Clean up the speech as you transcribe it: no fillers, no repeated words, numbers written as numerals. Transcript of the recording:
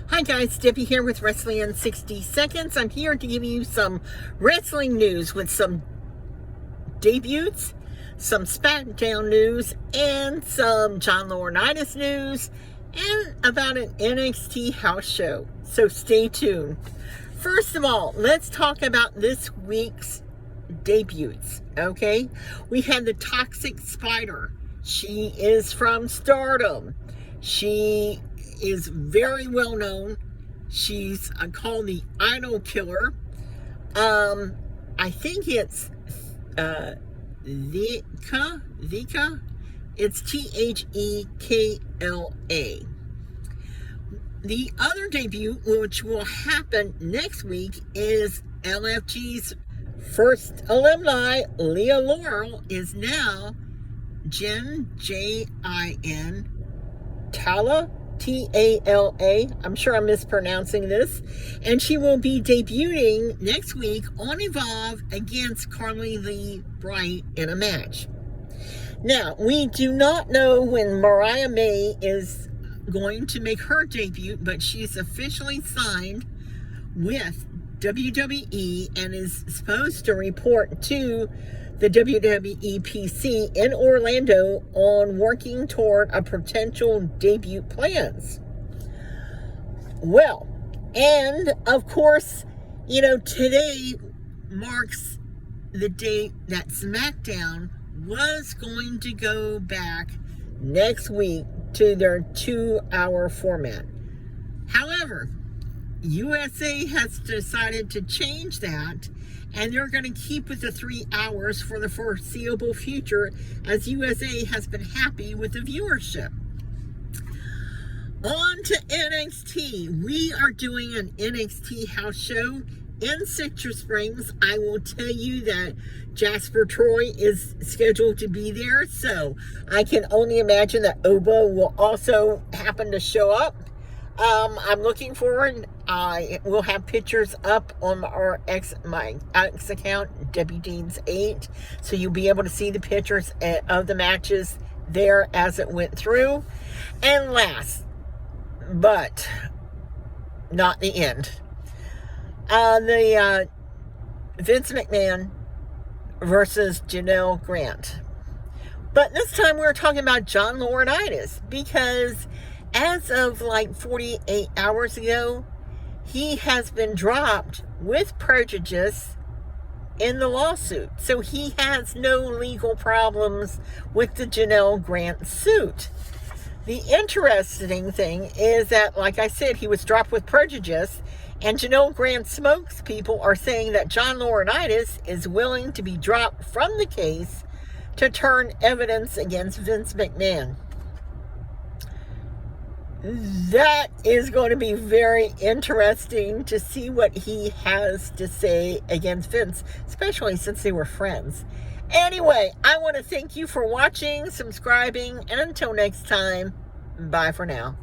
Hi guys, Debbie here with Wrestling in 60 Seconds. I'm here to give you some wrestling news with some debuts, some Smackdown news, and some John Lauretis news, and about an NXT house show. So stay tuned. First of all, let's talk about this week's debuts, okay? We had the Toxic Spider. She is from Stardom. She is very well known. She's called the Idol Killer. I think it's Vika. It's Thekla. The other debut, which will happen next week, is LFG's first alumni, Leah Laurel, is now Jin, Jin, Tala, Tala. I'm sure I'm mispronouncing this. And she will be debuting next week on Evolve against Carly Lee Bright in a match. Now, we do not know when Mariah May is going to make her debut, but she's officially signed with WWE and is supposed to report to the WWE PC in Orlando on working toward a potential debut plans. Well, and of course, today marks the date that Smackdown was going to go back next week to their 2-hour format. However, USA has decided to change that, and they're going to keep with the 3 hours for the foreseeable future, as USA has been happy with the viewership. On to NXT. We are doing an NXT house show in Citrus Springs. I will tell you that Jasper Troy is scheduled to be there, so I can only imagine that Oba will also happen to show up. I'm looking forward. I will have pictures up on my X account, WDeans8, so you'll be able to see the pictures of the matches there as it went through. And last, but not the end, the Vince McMahon versus Janelle Grant. But this time we're talking about John Lauretis, because as of like 48 hours ago, he has been dropped with prejudice in the lawsuit. So he has no legal problems with the Janelle Grant suit. The interesting thing is that, like I said, he was dropped with prejudice, and Janelle Grant's spokespeople are saying that John Lauretis is willing to be dropped from the case to turn evidence against Vince McMahon. That is going to be very interesting to see what he has to say against Vince, especially since they were friends. Anyway, I want to thank you for watching, subscribing, and until next time, bye for now.